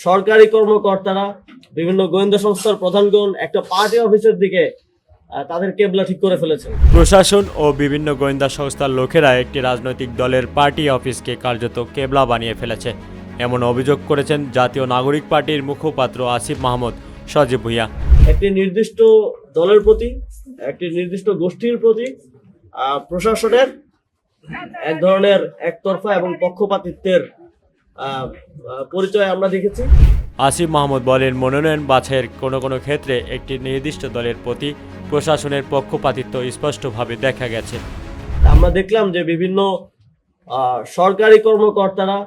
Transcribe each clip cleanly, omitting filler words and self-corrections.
সরকারি কর্মকর্তারা, বিভিন্ন গোয়েন্দা সংস্থার প্রধানগণ একটা পার্টি অফিসের দিকে তাদের কেবলা ঠিক করে ফেলেছেন। প্রশাসন ও বিভিন্ন গোয়েন্দা সংস্থার লোকেরা একটি রাজনৈতিক দলের পার্টি অফিসকে কার্যত কেবলা বানিয়ে ফেলেছে, এমন অভিযোগ করেছেন জাতীয় নাগরিক পার্টির মুখপাত্র আসিফ মাহমুদ সজীব ভুঁইয়া। একটি নির্দিষ্ট দলের প্রতি, একটি নির্দিষ্ট গোষ্ঠীর প্রতি প্রশাসনের এক ধরনের একতরফা এবং পক্ষপাতিত্বের পরিচয় আমরা দেখেছি। আসিফ মাহমুদ বলেন, মনোনয়ন বাছাইয়ের কোনো কোনো ক্ষেত্রে একটি নির্দিষ্ট দলের প্রতি প্রশাসনের পক্ষপাতিত্ব স্পষ্টভাবে দেখা গেছে। আমরা দেখলাম যে বিভিন্ন সরকারি কর্মকর্তারা,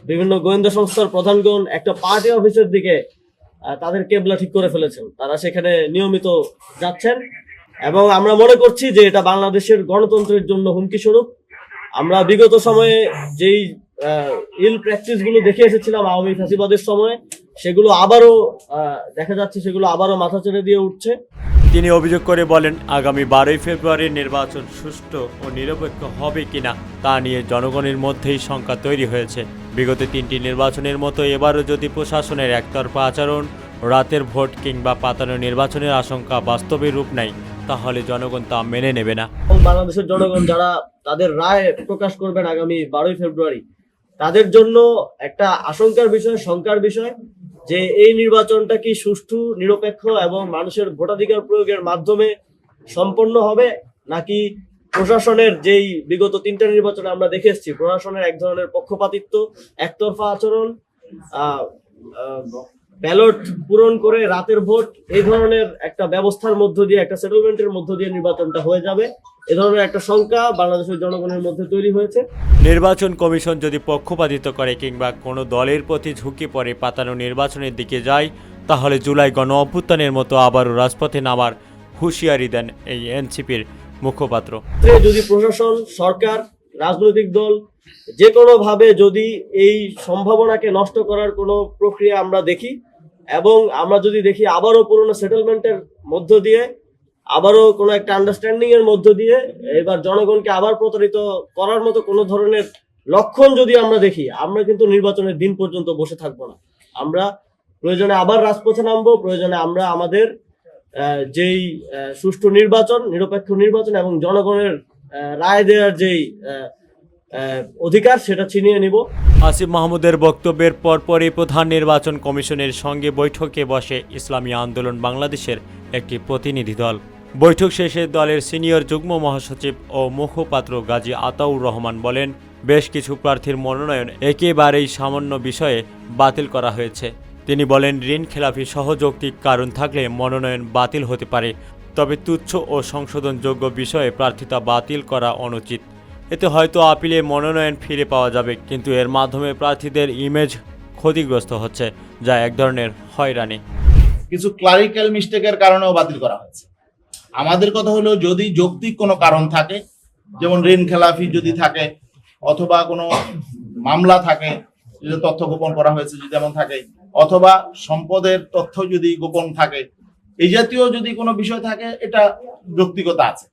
বিভিন্ন গোয়েন্দা সংস্থার প্রধানগণ একটা পার্টি অফিসের দিকে তাদের কেবলা ঠিক করে ফেলেছেন। তারা সেখানে নিয়মিত যাচ্ছেন এবং আমরা মনে করছি যে এটা বাংলাদেশের গণতন্ত্রের জন্য হুমকি স্বরূপ। আমরা বিগত সময়ে যেই ইল প্র্যাকটিস গুলো দেখে এসেছিলাম আওয়ামী ফ্যাসিবাদের সময়ে, সেগুলো আবারও দেখা যাচ্ছে, সেগুলো আবারও মাথা চেড়ে দিয়ে উঠছে। তিনি অভিযোগ করে বলেন, আগামী 12ই ফেব্রুয়ারির নির্বাচন সুষ্ঠু ও নিরপেক্ষ হবে কিনা তা নিয়ে জনগণের মধ্যেই শঙ্কা তৈরি হয়েছে। বিগত 3টি নির্বাচনের মতো এবারও যদি প্রশাসনের একতরফা আচরণ, রাতের ভোট কিংবা পাতানো নির্বাচনের আশঙ্কা বাস্তবে রূপ নেয়, তাহলে জনগণ তা মেনে নেবে না। বাংলাদেশের জনগণ যারা তাদের রায় প্রকাশ করবেন আগামী 12ই ফেব্রুয়ারি, তাদের জন্য একটা আশঙ্কার বিষয়, শঙ্কার বিষয় যে এই নির্বাচনটা কি সুষ্ঠু, নিরপেক্ষ এবং মানুষের ভোটাধিকার প্রয়োগের মাধ্যমে সম্পন্ন হবে, নাকি প্রশাসনের যেই বিগত 3টা নির্বাচনে আমরা দেখে এসেছি প্রশাসনের এক ধরনের পক্ষপাতিত্ব, একতরফা আচরণ, ব্যালট পূরণ করে রাতের ভোট, এই ধরনের একটা ব্যবস্থার মধ্য দিয়ে, একটা সেটেলমেন্টের মধ্য দিয়ে নির্বাচনটা হয়ে যাবে, এ ধরনের একটা শঙ্কা বাংলাদেশের জনগণের মধ্যে তৈরি হয়েছে। নির্বাচন কমিশন যদি পক্ষপাতিত্ব করে কিংবা কোনো দলের প্রতি ঝুঁকি পড়ে পাতানো নির্বাচনের দিকে যায়, তাহলে জুলাই গণ অভ্যুত্থানের মতো আবারও রাজপথে নামার হুঁশিয়ারি দেন এই এনসিপির মুখপাত্র। যদি প্রশাসন, সরকার, রাজনৈতিক দল যে কোনো ভাবে যদি এই সম্ভাবনাকে নষ্ট করার কোনো প্রক্রিয়া আমরা দেখি, এবং আমরা যদি দেখি আবারও পুরনো সেটেলমেন্টের মধ্য দিয়ে, আবারও কোনো একটা আন্ডারস্ট্যান্ডিং এর মধ্য দিয়ে এবার জনগণকে আবার প্রতারিত করার মতো কোনো ধরনের লক্ষণ যদি আমরা দেখি, আমরা কিন্তু নির্বাচনের দিন পর্যন্ত বসে থাকবো না। আমরা প্রয়োজনে আবার রাজপথে নামবো, প্রয়োজনে আমরা আমাদের যেই সুষ্ঠু নির্বাচন, নিরপেক্ষ নির্বাচন এবং জনগণের রায় দেওয়ার যেই অধিকার, সেটা ছিনিয়ে নিব। আসিফ মাহমুদের বক্তব্যের পরপরই প্রধান নির্বাচন কমিশনের সঙ্গে বৈঠকে বসে ইসলামী আন্দোলন বাংলাদেশের একটি প্রতিনিধি দল। বৈঠক শেষে দলের সিনিয়র যুগ্ম মহাসচিব ও মুখপাত্র গাজী আতাউর রহমান বলেন, বেশ কিছু প্রার্থীর মনোনয়ন একেবারেই সামান্য বিষয়ে বাতিল করা হয়েছে। তিনি বলেন, ঋণ খেলাপি সহ যৌক্তিক কারণ থাকলে মনোনয়ন বাতিল হতে পারে, তবে তুচ্ছ ও সংশোধনযোগ্য বিষয়ে প্রার্থিতা বাতিল করা অনুচিত। এতে হয়তো আপিলে মনোনয়ন ফিরে পাওয়া যাবে, কিন্তু এর মাধ্যমে প্রার্থীদের ইমেজ ক্ষতিগ্রস্ত হচ্ছে, যা এক ধরনের হয়রানি। কিছু ক্লারিক্যাল মিস্টেকের কারণেও বাতিল করা হয়েছে। আমাদের কথা হলো, যদি যৌক্তিক কোনো কারণ থাকে, যেমন ঋণ খেলাফি যদি থাকে, অথবা কোনো মামলা থাকে, যদি তথ্য গোপন করা হয়েছে যদি এমন থাকে, অথবা সম্পদের তথ্য যদি গোপন থাকে, এই জাতীয় যদি কোনো বিষয় থাকে, এটা যৌক্তিকতা আছে।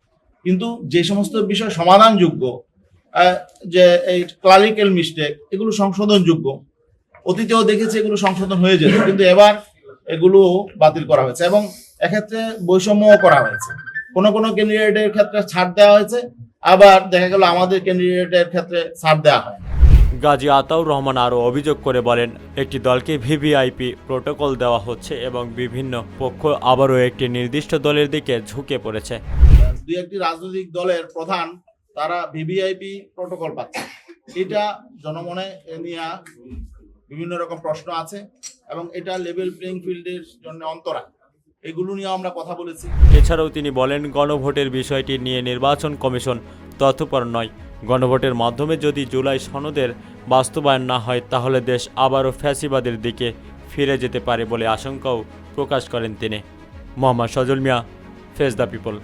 কিন্তু যে সমস্ত বিষয় সমাধানযোগ্য, যে এই ক্লারিক্যাল মিস্টেক, এগুলো সংশোধনযোগ্য, অতীতেও দেখেছি এগুলো সংশোধন হয়ে যেত, কিন্তু এবার এগুলো বাতিল করা হয়েছে এবং এক্ষেত্রে বৈষম্যও করা হয়েছে। কোনো কোনো ক্যান্ডিডেটের ক্ষেত্রে ছাড় দেওয়া হয়েছে, আবার দেখা গেল আমাদের ক্যান্ডিডেটের ক্ষেত্রে ছাড় দেওয়া হয়। গাজী আতাউর রহমান আরও অভিযোগ করে বলেন, একটি দলকে ভিভিআইপি প্রোটোকল দেওয়া হচ্ছে এবং বিভিন্ন পক্ষ আবারও একটি নির্দিষ্ট দলের দিকে ঝুঁকে পড়েছে। দুই একটি রাজনৈতিক দলের প্রধান তারা ভিভিআইপি প্রোটোকল পাচ্ছে, এটা জনমনে নিয়ে বিভিন্ন রকম প্রশ্ন আছে এবং এটা লেভেল প্লেইং ফিল্ডের জন্য অন্তরায়, এগুলো নিয়ে আমরা কথা বলেছি। এছাড়াও তিনি বলেন, গণভোটের বিষয়টি নিয়ে নির্বাচন কমিশন তৎপর নয়। গণভোটের মাধ্যমে যদি জুলাই সনদের বাস্তবায়ন না হয়, তাহলে দেশ আবারও ফ্যাসিবাদের দিকে ফিরে যেতে পারে বলে আশঙ্কাও প্রকাশ করেন তিনি। মোহাম্মদ সজল মিয়া, ফেস দ্য পিপল।